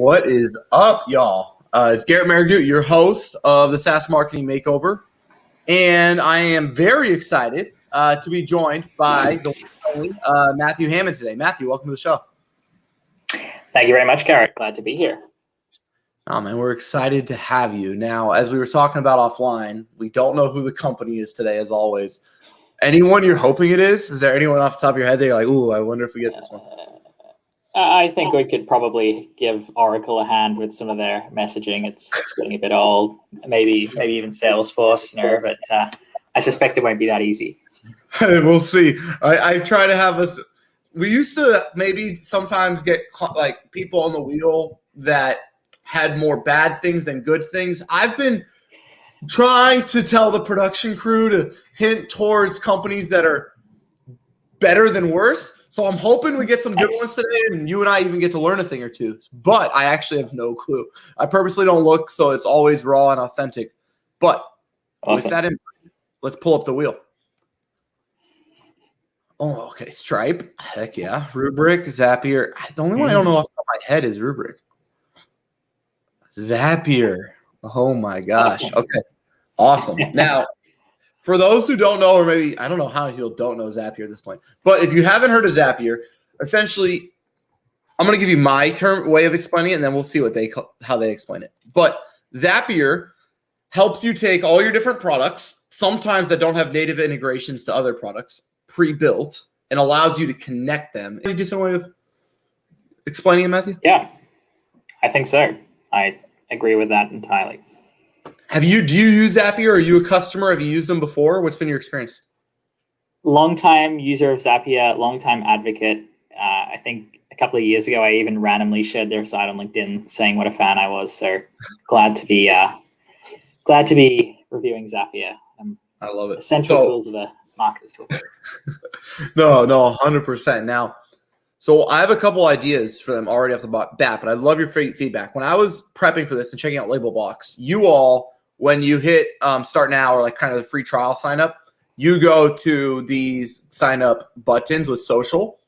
What is up, y'all? It's Garrett Mehrguth, your host of the SaaS Marketing Makeover, and I am very excited to be joined by the one and only Matthew Hammon today. Matthew, welcome to the show. Thank you very much, Garrett. Glad to be here. Oh, man, we're excited to have you. Now, as we were talking about offline, we don't know who the company is today, as always. Anyone you're hoping it is? Is there anyone off the top of your head that you're like, ooh, I wonder if we get this one? I think we could probably give Oracle a hand with some of their messaging. It's getting a bit old. Maybe even Salesforce, but I suspect it won't be that easy. We'll see. I try to have us. We used to maybe sometimes get like people on the wheel that had more bad things than good things. I've been trying to tell the production crew to hint towards companies that are better than worse. So I'm hoping we get some good ones today, and you and I even get to learn a thing or two. But I actually have no clue. I purposely don't look, so it's always raw and authentic. But With that in mind, let's pull up the wheel. Oh, okay. Stripe. Heck yeah. Rubric, Zapier. The only one I don't know off the top of my head is Rubric. Zapier. Oh, my gosh. Awesome. Okay. Awesome. Now, for those who don't know, or maybe I don't know how many people don't know Zapier at this point, but if you haven't heard of Zapier, essentially, I'm going to give you my way of explaining it, and then we'll see how they explain it. But Zapier helps you take all your different products, sometimes that don't have native integrations to other products, pre-built, and allows you to connect them. Can you do some way of explaining it, Matthew? Yeah, I think so. I agree with that entirely. Do you use Zapier? Are you a customer? Have you used them before? What's been your experience? Long-time user of Zapier, long-time advocate. I think a couple of years ago, I even randomly shared their site on LinkedIn saying what a fan I was. So glad to be reviewing Zapier. I love it. Essential tools of the marketer's tool. No, 100%. Now, so I have a couple ideas for them already off the bat, but I'd love your feedback. When I was prepping for this and checking out Labelbox, you all, when you hit start now or like kind of the free trial sign up, you go to these sign up buttons with social,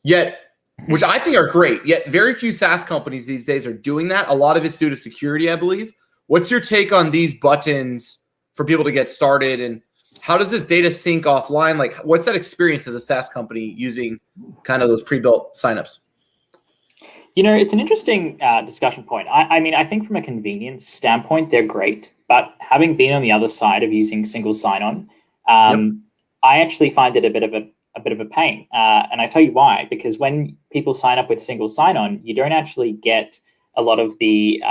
which I think are great, yet very few SaaS companies these days are doing that. A lot of it's due to security, I believe. What's your take on these buttons for people to get started, and how does this data sync offline? Like, what's that experience as a SaaS company using kind of those pre-built signups? It's an interesting discussion point. I mean, I think from a convenience standpoint, they're great. But having been on the other side of using single sign-on, I actually find it a bit of a pain. And I tell you why. Because when people sign up with single sign-on, you don't actually get a lot of the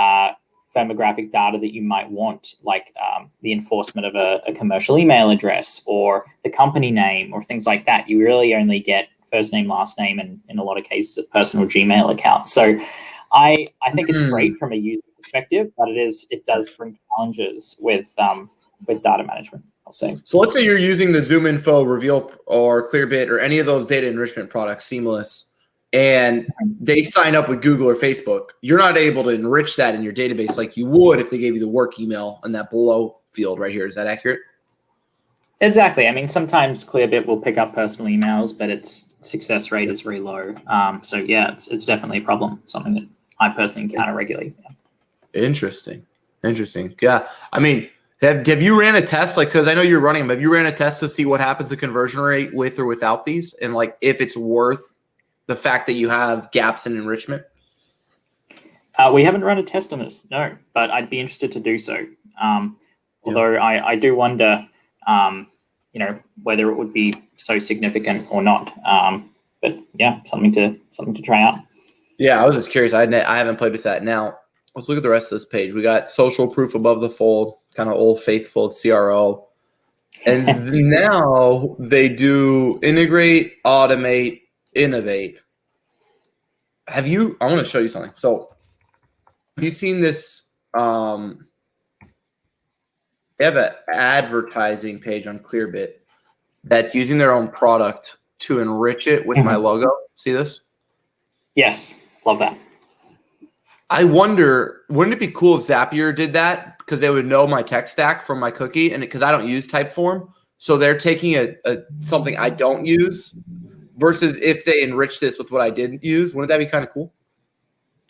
firmographic data that you might want, like the enforcement of a commercial email address or the company name or things like that. You really only get first name, last name, and in a lot of cases, a personal Gmail account. So I think it's great from a user perspective, but it does bring challenges with data management, I'll say. So let's say you're using the Zoom Info, Reveal, or Clearbit, or any of those data enrichment products, Seamless, and they sign up with Google or Facebook. You're not able to enrich that in your database like you would if they gave you the work email in that below field right here. Is that accurate? Exactly. I mean, sometimes Clearbit will pick up personal emails, but its success rate is very low. So yeah, it's definitely a problem, something that I personally encounter regularly. Yeah. Interesting. Yeah. I mean, have you ran a test? Like, because I know you're running them. Have you ran a test to see what happens to conversion rate with or without these? And like, if it's worth the fact that you have gaps in enrichment? We haven't run a test on this, no, but I'd be interested to do so. Although I do wonder, whether it would be so significant or not. But yeah, something to try out. Yeah, I was just curious. I haven't played with that. Now, let's look at the rest of this page. We got social proof above the fold, kind of old faithful CRO. And now they do integrate, automate, innovate. I want to show you something. So have you seen this? They have an advertising page on Clearbit that's using their own product to enrich it with my logo. See this? Yes, love that. I wonder, wouldn't it be cool if Zapier did that? Because they would know my tech stack from my cookie, and because I don't use Typeform, so they're taking a something I don't use versus if they enrich this with what I didn't use. Wouldn't that be kind of cool?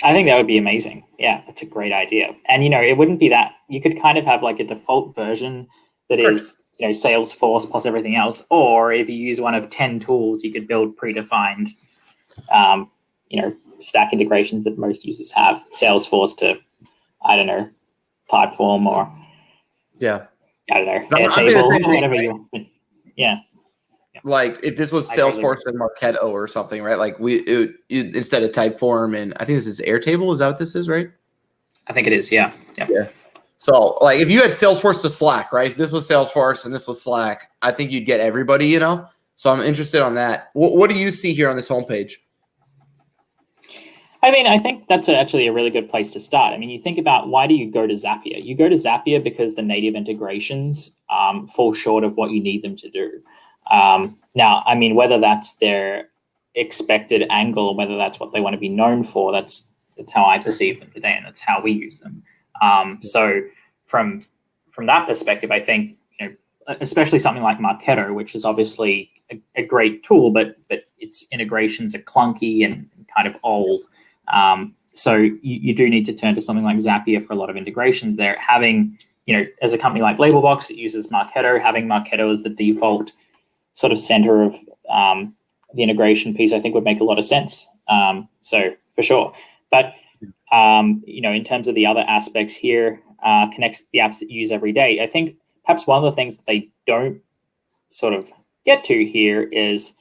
I think that would be amazing. Yeah, that's a great idea. And, it wouldn't be that. You could kind of have like a default version that is, Salesforce plus everything else. Or if you use one of 10 tools, you could build predefined, stack integrations that most users have. Salesforce to, I don't know, Typeform or, I don't know, Airtable, whatever you want. Yeah. Like if this was Salesforce and Marketo or something, right? Like instead of Typeform, and I think this is Airtable. Is that what this is, right? I think it is. Yeah. So like if you had Salesforce to Slack, right? If this was Salesforce and this was Slack, I think you'd get everybody, So I'm interested on that. What do you see here on this homepage? I mean, I think that's actually a really good place to start. I mean, you think about why do you go to Zapier? You go to Zapier because the native integrations fall short of what you need them to do. Now, I mean, whether that's their expected angle, whether that's what they want to be known for, that's how I perceive them today, and that's how we use them. So from that perspective, I think, especially something like Marketo, which is obviously a great tool, but its integrations are clunky and kind of old. So you do need to turn to something like Zapier for a lot of integrations there. Having, as a company like Labelbox, it uses Marketo, having Marketo as the default sort of center of the integration piece, I think would make a lot of sense. So for sure. But, in terms of the other aspects here, connects the apps that you use every day. I think perhaps one of the things that they don't sort of get to here is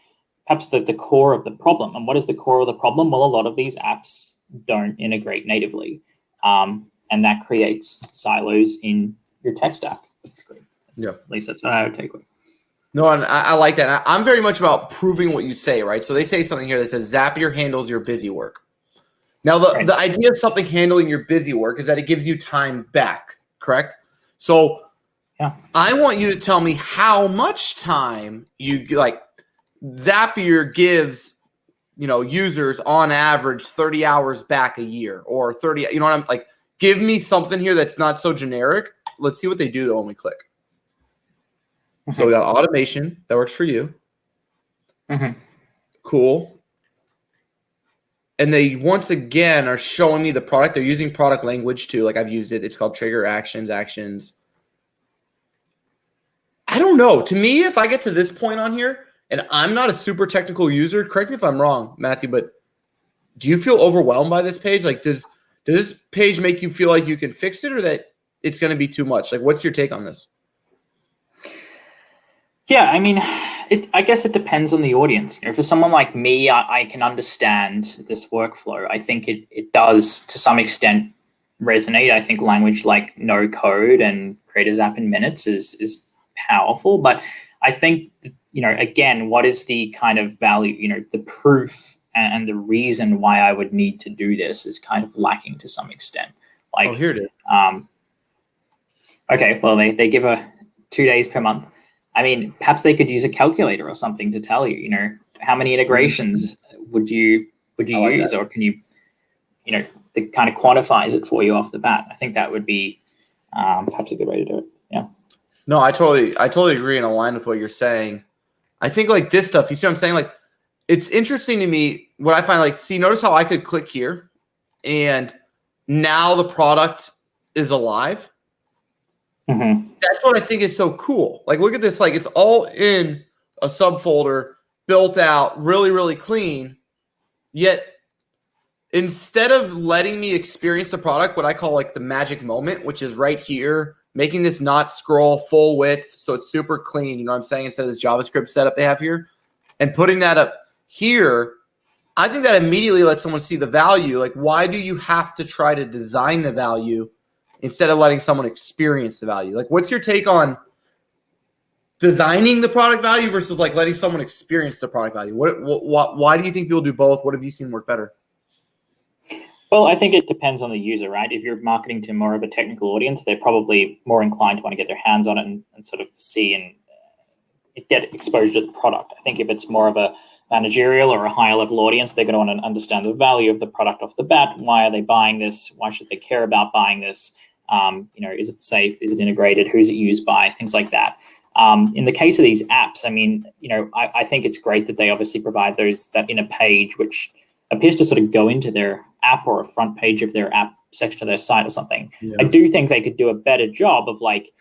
perhaps the core of the problem. And what is the core of the problem? Well, a lot of these apps don't integrate natively. And that creates silos in your tech stack, basically. At least that's what I would take away. No, and I like that. I'm very much about proving what you say, right? So they say something here that says Zapier handles your busy work. Now, the idea of something handling your busy work is that it gives you time back, correct? So I want you to tell me how much time Zapier gives, users on average 30 hours back a year or 30, give me something here that's not so generic. Let's see what they do though when we click. So we got automation that works for you. Cool. And they once again are showing me the product. They're using product language too. Like I've used it. It's called trigger actions. I don't know. To me, if I get to this point on here, and I'm not a super technical user, correct me if I'm wrong, Matthew, but do you feel overwhelmed by this page? Like does this page make you feel like you can fix it or that it's going to be too much? Like what's your take on this? Yeah, I mean, I guess it depends on the audience. For someone like me, I can understand this workflow. I think it does to some extent resonate. I think language like no code and create a Zap in minutes is powerful. But I think, again, what is the kind of value, the proof and the reason why I would need to do this is kind of lacking to some extent. Like, here it is. Okay, well, they give 2 days per month. I mean, perhaps they could use a calculator or something to tell you, how many integrations would you use, or can you, that kind of quantifies it for you off the bat. I think that would be perhaps a good way to do it. Yeah. No, I totally agree and align with what you're saying. I think like this stuff, you see what I'm saying? Like it's interesting to me what I find notice how I could click here and now the product is alive. That's what I think is so cool. Like, look at this. Like, it's all in a subfolder, built out, really, really clean. Yet, instead of letting me experience the product, what I call like the magic moment, which is right here, making this not scroll full width, so it's super clean. You know what I'm saying? Instead of this JavaScript setup they have here, and putting that up here, I think that immediately lets someone see the value. Like, why do you have to try to design the value instead of letting someone experience the value? Like, what's your take on designing the product value versus like letting someone experience the product value? Why do you think people do both? What have you seen work better? Well, I think it depends on the user, right? If you're marketing to more of a technical audience, they're probably more inclined to want to get their hands on it and sort of see and get exposure to the product. I think if it's more of a managerial or a higher level audience, they're going to want to understand the value of the product off the bat. Why are they buying this? Why should they care about buying this? Is it safe? Is it integrated? Who's it used by? Things like that. In the case of these apps, I mean, I think it's great that they obviously provide that inner page, which appears to sort of go into their app or a front page of their app section of their site or something. Yeah. I do think they could do a better job of like,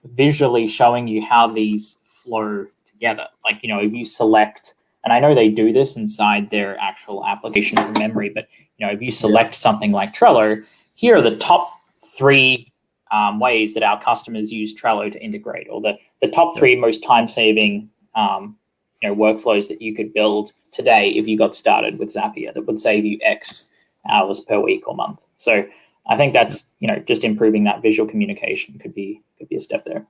visually showing you how these flow together. Like, if you select, and I know they do this inside their actual application from memory, but if you select something like Trello, here are the top 3 ways that our customers use Trello to integrate, or the top 3 most time-saving workflows that you could build today if you got started with Zapier that would save you X hours per week or month. So I think that's just improving that visual communication could be a step there.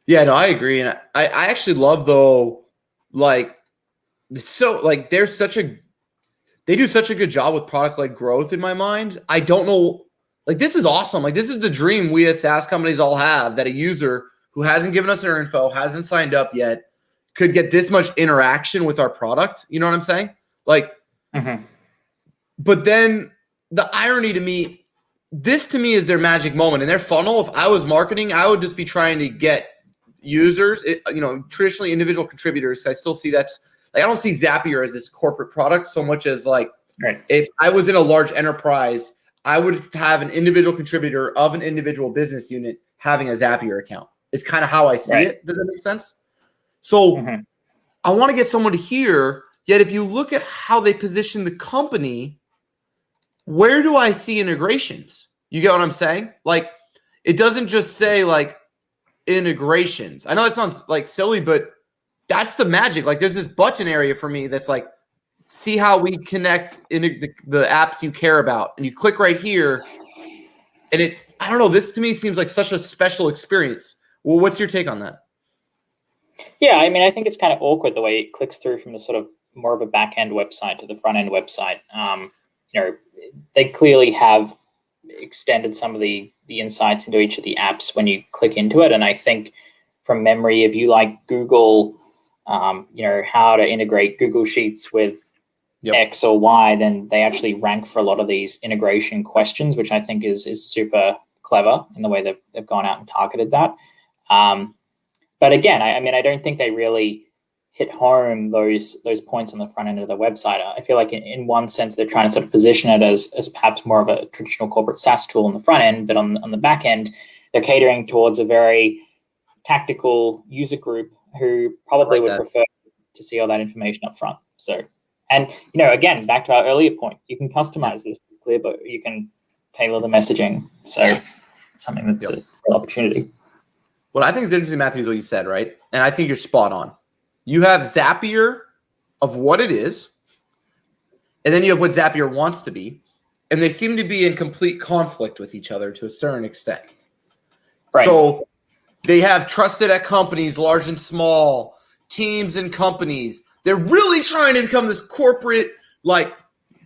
Yeah, no, I agree, and I actually love though, like, so like they do such a good job with product-led growth in my mind. I don't know, like this is awesome. Like this is the dream we as SaaS companies all have, that a user who hasn't given us their info, hasn't signed up yet, could get this much interaction with our product. You know what I'm saying? Like, but then the irony to me, this to me is their magic moment in their funnel. If I was marketing, I would just be trying to get users, traditionally individual contributors. I still see that's like, I don't see Zapier as this corporate product so much as like, if I was in a large enterprise, I would have an individual contributor of an individual business unit having a Zapier account. It's kind of how I see it. Does that make sense? So I want to get someone to hear, yet if you look at how they position the company, where do I see integrations? You get what I'm saying? Like, it doesn't just say like integrations. I know that sounds like silly, but that's the magic. Like there's this button area for me that's like, see how we connect in the apps you care about. And you click right here and I don't know, this to me seems like such a special experience. Well, what's your take on that? Yeah, I mean, I think it's kind of awkward the way it clicks through from the sort of more of a back-end website to the front-end website. They clearly have extended some of the insights into each of the apps when you click into it. And I think from memory, if you like Google, how to integrate Google Sheets with X or Y, then they actually rank for a lot of these integration questions, which I think is super clever in the way they've gone out and targeted that. But again, I don't think they really hit home those points on the front end of the website. I feel like in one sense, they're trying to sort of position it as perhaps more of a traditional corporate SaaS tool on the front end, but on the back end, they're catering towards a very tactical user group who probably would prefer to see all that information up front. So, and again, back to our earlier point, you can customize this clear, but you can tailor the messaging. So something that's a real opportunity. What I think is interesting, Matthew, is what you said, right? And I think you're spot on. You have Zapier of what it is, and then you have what Zapier wants to be, and they seem to be in complete conflict with each other to a certain extent. Right. So they have trusted at companies, large and small, teams and companies. They're really trying to become this corporate, like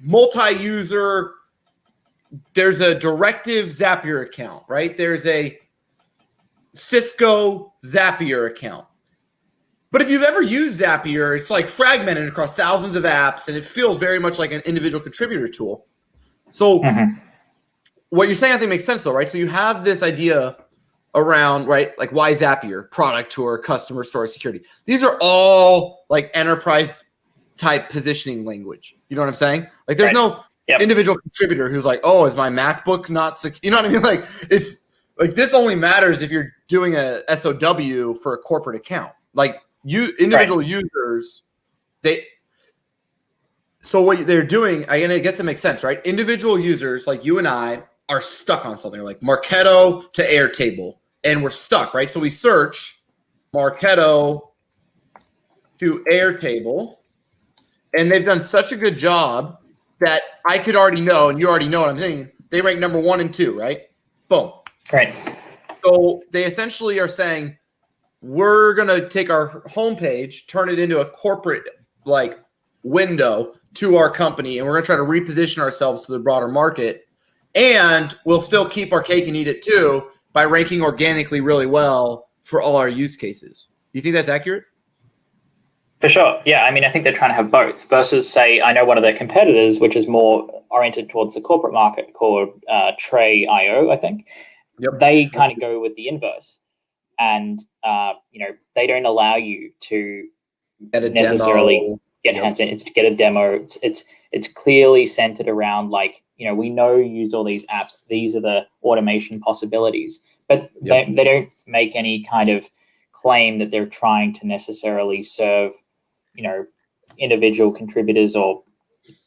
multi-user. There's a Directive Zapier account, right? There's a Cisco Zapier account. But if you've ever used Zapier, it's like fragmented across thousands of apps, and it feels very much like an individual contributor tool. So what you're saying, I think, makes sense, though, right? So you have this idea around, right, like why Zapier, product tour, customer story, security. These are all like enterprise type positioning language. You know what I'm saying? Like there's no individual contributor who's like, oh, is my MacBook not secure? You know what I mean? Like it's like this only matters if you're doing a SOW for a corporate account. Like individual users, so what they're doing, I guess it makes sense, right? Individual users like you and I are stuck on something like Marketo to Airtable, and we're stuck, right? So we search Marketo to Airtable, and they've done such a good job that I could already know, and you already know what I'm saying. They rank number 1 and 2, right? Boom. Right. So they essentially are saying, we're going to take our homepage, turn it into a corporate like window to our company, and we're going to try to reposition ourselves to the broader market. And we'll still keep our cake and eat it too by ranking organically really well for all our use cases. Do you think that's accurate? For sure. Yeah. I mean, I think they're trying to have both versus, say, I know one of their competitors, which is more oriented towards the corporate market called Tray.io, I think. Yep. They kind of go with the inverse. And, they don't allow you to get a necessarily demo. get hands in. It's to get a demo. It's clearly centered around like, we know you use all these apps. These are the automation possibilities, but they don't make any kind of claim that they're trying to necessarily serve, individual contributors or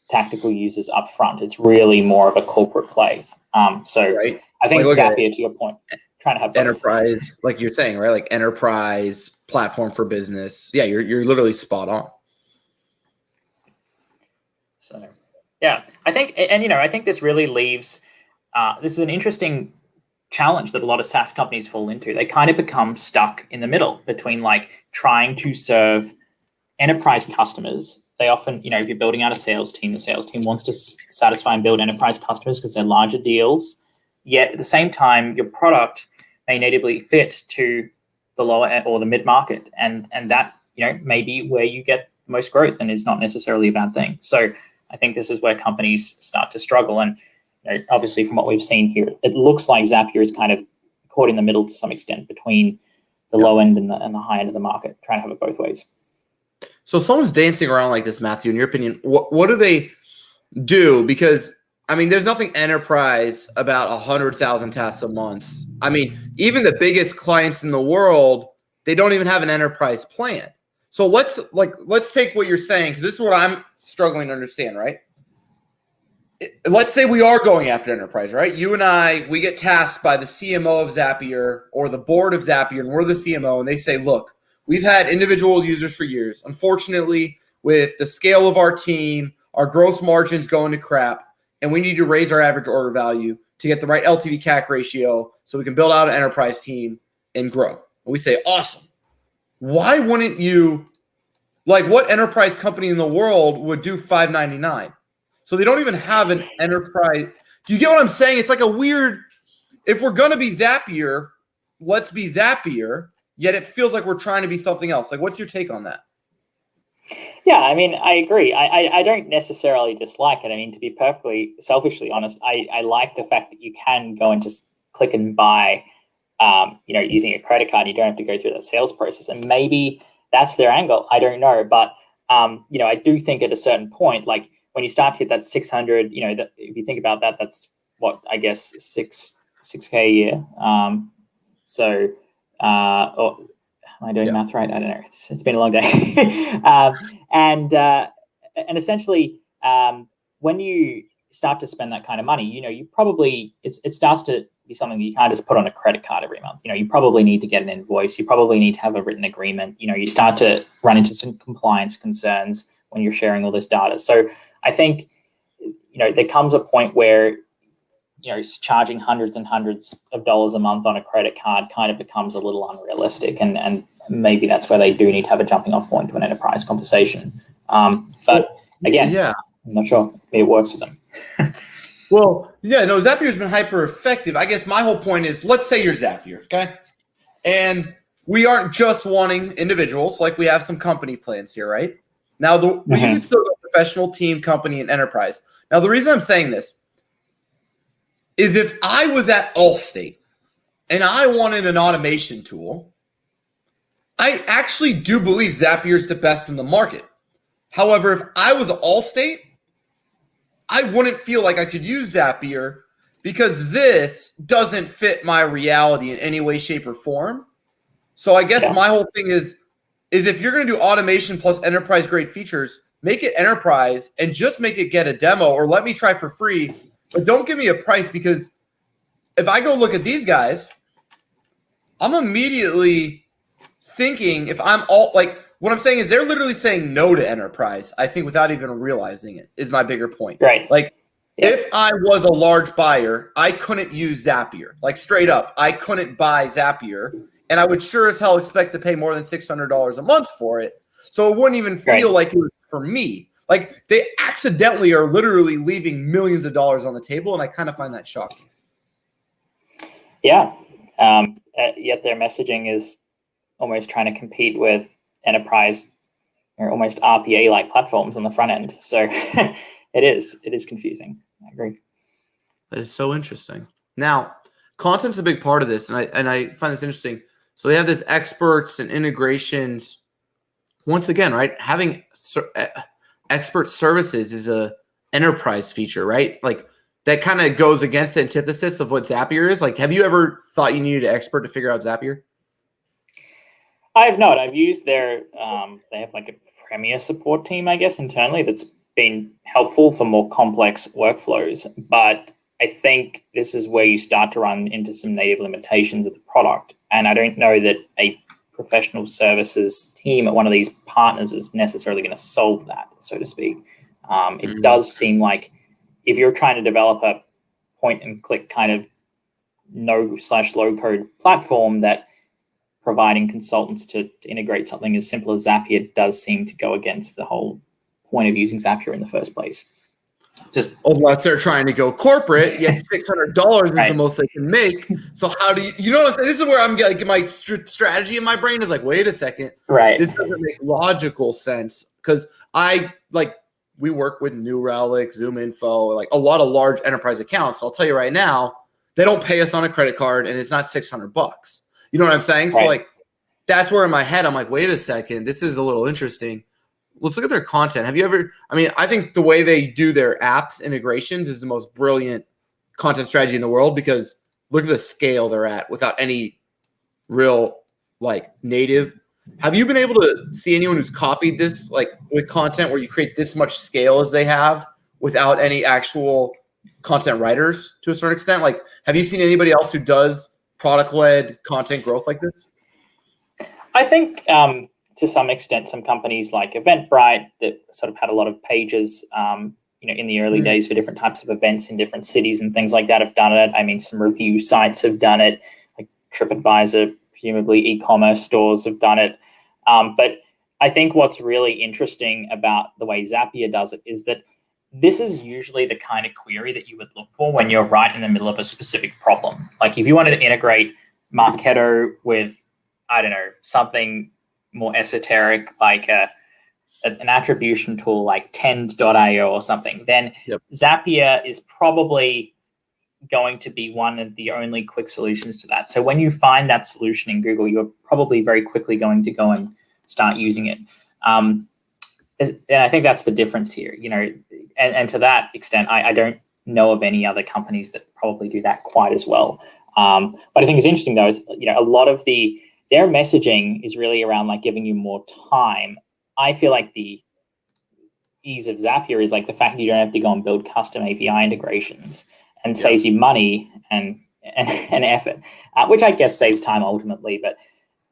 tactical users up front. It's really more of a corporate play. Right. I think Zapier, to your point, trying to have both. Enterprise, like you're saying, right? Like enterprise platform for business. Yeah, you're literally spot on. So, yeah, I think, and I think this really leaves. This is an interesting challenge that a lot of SaaS companies fall into. They kind of become stuck in the middle between like trying to serve enterprise customers. They often, if you're building out a sales team, the sales team wants to satisfy and build enterprise customers because they're larger deals. Yet at the same time, your product may natively fit to the lower or the mid-market, and that may be where you get the most growth, and is not necessarily a bad thing. So I think this is where companies start to struggle. And obviously, from what we've seen here, it looks like Zapier is kind of caught in the middle to some extent between the low end and the high end of the market, trying to have it both ways. So someone's dancing around like this, Matthew, in your opinion, what do they do? Because, there's nothing enterprise about 100,000 tasks a month. Even the biggest clients in the world, they don't even have an enterprise plan. So let's take what you're saying, because this is what I'm struggling to understand, right? Let's say we are going after enterprise, right? You and I, we get tasked by the CMO of Zapier or the board of Zapier, and we're the CMO, and they say, look, we've had individual users for years. Unfortunately, with the scale of our team, our gross margins going to crap, and we need to raise our average order value to get the right LTV CAC ratio so we can build out an enterprise team and grow. And we say, awesome. Why wouldn't you, what enterprise company in the world would do $5.99? So they don't even have an enterprise. Do you get what I'm saying? It's like a weird, if we're going to be Zapier, let's be Zapier. Yet it feels like we're trying to be something else. What's your take on that? Yeah, I agree. I don't necessarily dislike it. To be perfectly selfishly honest, I like the fact that you can go and just click and buy, using a credit card. You don't have to go through that sales process. And maybe that's their angle. I don't know. But, I do think at a certain point, like when you start to hit that 600, if you think about that, that's what, I guess, 6K a year. Or am I doing math right? I don't know. It's been a long day. And essentially, when you start to spend that kind of money, you probably, it starts to be something that you can't just put on a credit card every month. You probably need to get an invoice. You probably need to have a written agreement. You start to run into some compliance concerns when you're sharing all this data. So I think, there comes a point where charging hundreds and hundreds of dollars a month on a credit card kind of becomes a little unrealistic. And maybe that's where they do need to have a jumping off point to an enterprise conversation. But again, I'm not sure it works for them. Well, Zapier's been hyper effective. I guess my whole point is, let's say you're Zapier, okay? And we aren't just wanting individuals, like we have some company plans here, right? Now, you can still go professional, team, company, and enterprise. Now, the reason I'm saying this is if I was at Allstate and I wanted an automation tool, I actually do believe Zapier is the best in the market. However, if I was Allstate, I wouldn't feel like I could use Zapier because this doesn't fit my reality in any way, shape, or form. So I guess my whole thing is if you're going to do automation plus enterprise grade features, make it enterprise and just make it get a demo, or let me try for free. But don't give me a price, because if I go look at these guys, I'm immediately thinking, if I'm all what I'm saying is they're literally saying no to enterprise, I think, without even realizing it, is my bigger point. Right. If I was a large buyer, I couldn't use Zapier. Straight up, I couldn't buy Zapier, and I would sure as hell expect to pay more than $600 a month for it. So it wouldn't even feel like it was for me. They accidentally are literally leaving millions of dollars on the table, and I kind of find that shocking. Yeah. Yet their messaging is almost trying to compete with enterprise or almost RPA-like platforms on the front end. So it is confusing. I agree. That is so interesting. Now, content's a big part of this, and I find this interesting. So they have this experts and integrations. Once again, right? expert services is a enterprise feature, right? Like that kind of goes against the antithesis of what Zapier is. Like, have you ever thought you needed an expert to figure out Zapier? I have not. I've used their, they have like a premier support team, I guess, internally that's been helpful for more complex workflows. But I think this is where you start to run into some native limitations of the product. And I don't know that a professional services team at one of these partners is necessarily going to solve that, so to speak. It does seem like if you're trying to develop a point and click kind of no/low code platform, that providing consultants to integrate something as simple as Zapier does seem to go against the whole point of using Zapier in the first place. Just unless they're trying to go corporate, yet $600 is right. the most they can make. So how do you know what I'm saying? This is where I'm like, my strategy in my brain is like, wait a second, right? This doesn't make logical sense because we work with New Relic, Zoom Info, like a lot of large enterprise accounts. So I'll tell you right now, they don't pay us on a credit card, and it's not $600. You know what I'm saying? Right. So like, that's where in my head I'm like, wait a second, this is a little interesting. Let's look at their content. Have you ever, I think the way they do their apps integrations is the most brilliant content strategy in the world because look at the scale they're at without any real like native. Have you been able to see anyone who's copied this like with content where you create this much scale as they have without any actual content writers to a certain extent? Like, have you seen anybody else who does product-led content growth like this? I think to some extent, some companies like Eventbrite that sort of had a lot of pages, in the early days for different types of events in different cities and things like that have done it. I mean, some review sites have done it, like TripAdvisor, presumably e-commerce stores have done it. But I think what's really interesting about the way Zapier does it is that this is usually the kind of query that you would look for when you're right in the middle of a specific problem. Like if you wanted to integrate Marketo with, I don't know, something more esoteric, like an attribution tool like Tend.io or something, then Zapier is probably going to be one of the only quick solutions to that. So when you find that solution in Google, you're probably very quickly going to go and start using it. And I think that's the difference here, and to that extent, I don't know of any other companies that probably do that quite as well. But I think it's interesting though, is, a lot of their messaging is really around like giving you more time. I feel like the ease of Zapier is like the fact that you don't have to go and build custom API integrations and saves you money and effort, which I guess saves time ultimately. But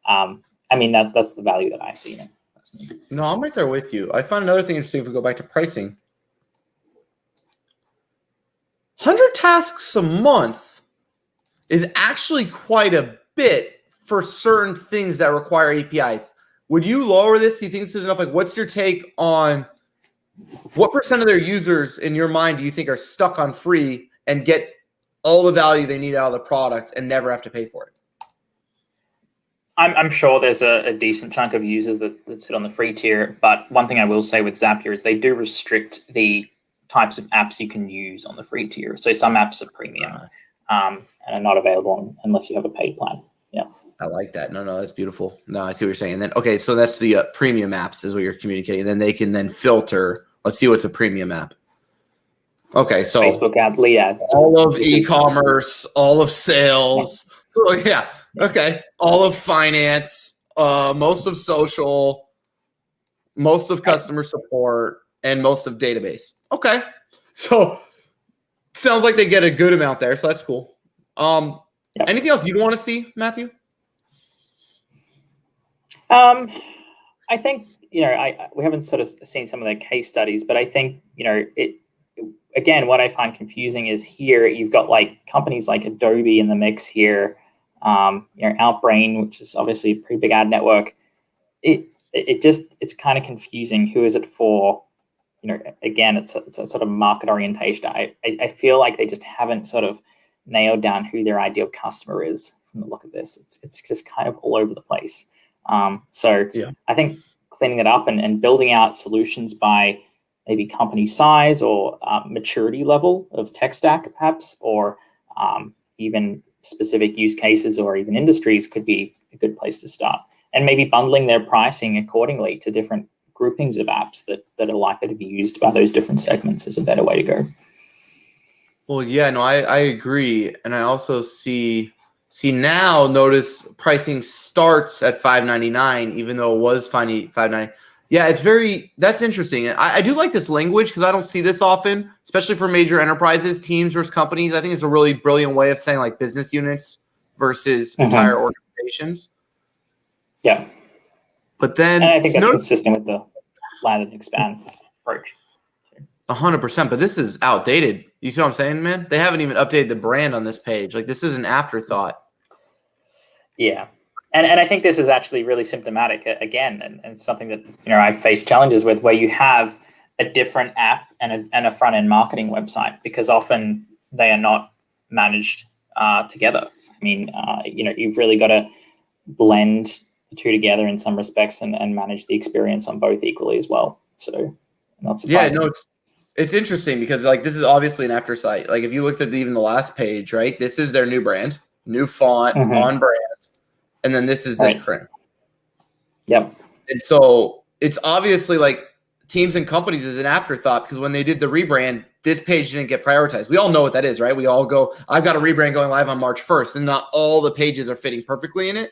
that's the value that I see in it. No, I'm right there with you. I found another thing interesting if we go back to pricing. 100 tasks a month is actually quite a bit for certain things that require APIs. Would you lower this? Do you think this is enough? Like, what's your take on what % of their users in your mind do you think are stuck on free and get all the value they need out of the product and never have to pay for it? I'm sure there's a decent chunk of users that sit on the free tier, but one thing I will say with Zapier is they do restrict the types of apps you can use on the free tier. So some apps are premium and are not available unless you have a paid plan. Yeah. I like that. No, that's beautiful. No, I see what you're saying. And then, okay, so that's the premium apps is what you're communicating. And then they can then filter. Let's see what's a premium app. Okay, so Facebook ad, lead ads. All of e-commerce, all of sales. So yeah, okay. All of finance, most of social, most of customer support, and most of database. Okay. So sounds like they get a good amount there, so that's cool. Anything else you'd want to see, Matthew? I think, we haven't sort of seen some of the case studies, but I think, again, what I find confusing is here you've got like companies like Adobe in the mix here, Outbrain, which is obviously a pretty big ad network. It's kind of confusing. Who is it for? Again, it's a sort of market orientation. I feel like they just haven't sort of nailed down who their ideal customer is from the look of this. It's just kind of all over the place. I think cleaning it up and building out solutions by maybe company size or maturity level of tech stack, perhaps, or even specific use cases or even industries could be a good place to start. And maybe bundling their pricing accordingly to different groupings of apps that are likely to be used by those different segments is a better way to go. Well, yeah, no, I agree. And I also see now, notice pricing starts at $5.99, even though it was $5.99. Yeah, that's interesting. I do like this language because I don't see this often, especially for major enterprises, teams versus companies. I think it's a really brilliant way of saying like business units versus entire organizations. Yeah. But then, and I think that's consistent with the land and expand approach. 100%, but this is outdated. You see what I'm saying, man? They haven't even updated the brand on this page. Like, this is an afterthought. Yeah. And I think this is actually really symptomatic again, and something that I've faced challenges with, where you have a different app and a front end marketing website, because often they are not managed together. I mean, you've really got to blend the two together in some respects and manage the experience on both equally as well. So, not surprising. Yeah, no, it's interesting because like this is obviously an aftersight. Like if you looked at even the last page, right? This is their new brand, new font, on brand. And then this is this print. Yep. And so it's obviously like teams and companies is an afterthought, because when they did the rebrand, this page didn't get prioritized. We all know what that is, right? We all go, I've got a rebrand going live on March 1st, and not all the pages are fitting perfectly in it,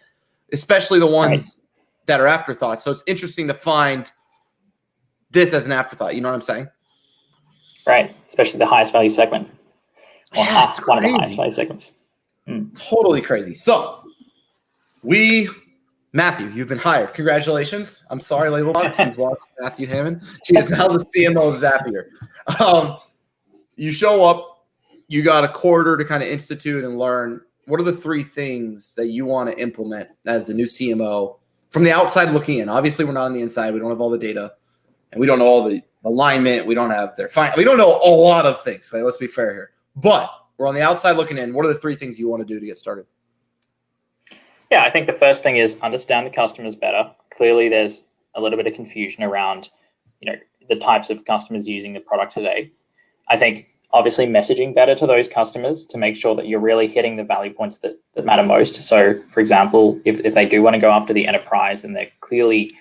especially the ones that are afterthoughts. So it's interesting to find this as an afterthought. You know what I'm saying? Right. Especially the highest value segment. Or yeah, it's one of the highest value segments. Totally crazy. So Matthew, you've been hired. Congratulations. I'm sorry, Labelbox. We've lost Matthew Hammon. She is now the CMO of Zapier. You show up, you got a quarter to kind of institute and learn. What are the 3 things that you want to implement as the new CMO from the outside looking in? Obviously, we're not on the inside. We don't have all the data, and we don't know all the alignment. We don't have we don't know a lot of things. Okay, let's be fair here. But we're on the outside looking in. What are the 3 things you want to do to get started? Yeah, I think the first thing is understand the customers better. Clearly, there's a little bit of confusion around, the types of customers using the product today. I think obviously messaging better to those customers to make sure that you're really hitting the value points that matter most. So, for example, if they do want to go after the enterprise, then they're clearly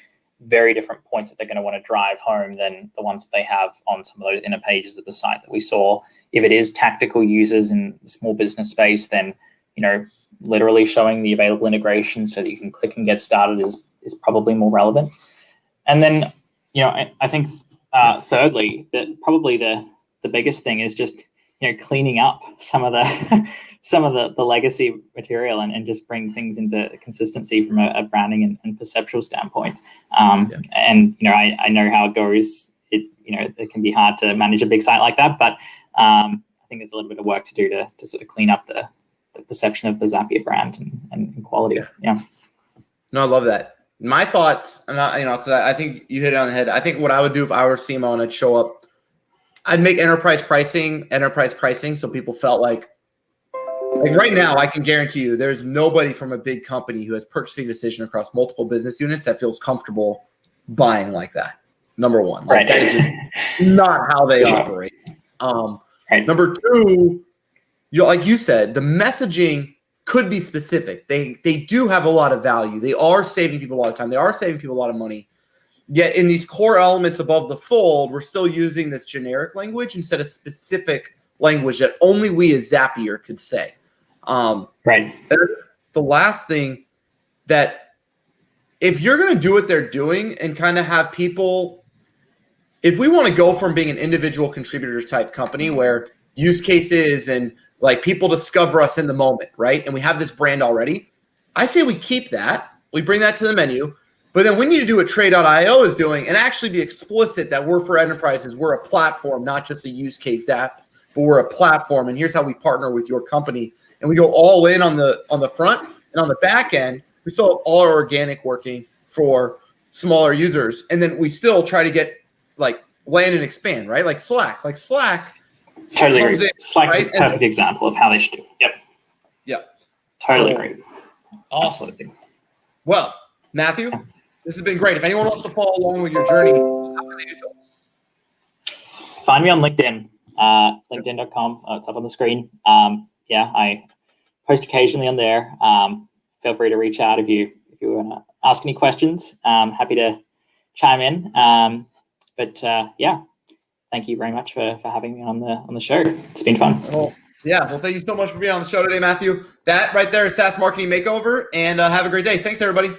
very different points that they're going to want to drive home than the ones that they have on some of those inner pages of the site that we saw. If it is tactical users in the small business space, then literally showing the available integration so that you can click and get started is probably more relevant. And then, I think thirdly, that probably the biggest thing is just cleaning up some of the legacy material and just bring things into consistency from a branding and perceptual standpoint. And I know how it goes. It can be hard to manage a big site like that, but I think there's a little bit of work to do to sort of clean up the perception of the Zapier brand and quality. Yeah. No, I love that. My thoughts, and because I think you hit it on the head. I think what I would do if I were CMO and I'd show up, I'd make enterprise pricing, so people felt like right now, I can guarantee you there's nobody from a big company who has purchasing decision across multiple business units that feels comfortable buying like that. Number one, that is just not how they operate. Number 2, like you said, the messaging could be specific. They do have a lot of value. They are saving people a lot of time. They are saving people a lot of money. Yet in these core elements above the fold, we're still using this generic language instead of specific language that only we as Zapier could say. The last thing, that if you're going to do what they're doing and kind of have people, if we want to go from being an individual contributor type company where use cases and like people discover us in the moment, right? And we have this brand already, I say we keep that. We bring that to the menu. But then we need to do what Trade.io is doing and actually be explicit that we're for enterprises. We're a platform, not just a use case app, but we're a platform. And here's how we partner with your company. And we go all in on the front, and on the back end, we still have all our organic working for smaller users. And then we still try to get like land and expand, right? Like Slack. Totally agree. Slack's a perfect example of how they should do it. Yep. Totally agree. Awesome. Absolutely. Well, Matthew, this has been great. If anyone wants to follow along with your journey, how can they do so? Find me on LinkedIn, linkedin.com, it's up on the screen. I post occasionally on there. Feel free to reach out if you want to ask any questions. Happy to chime in. But yeah, thank you very much for having me on the show. It's been fun. Well, thank you so much for being on the show today, Matthew. That right there is SaaS Marketing Makeover, and have a great day. Thanks, everybody.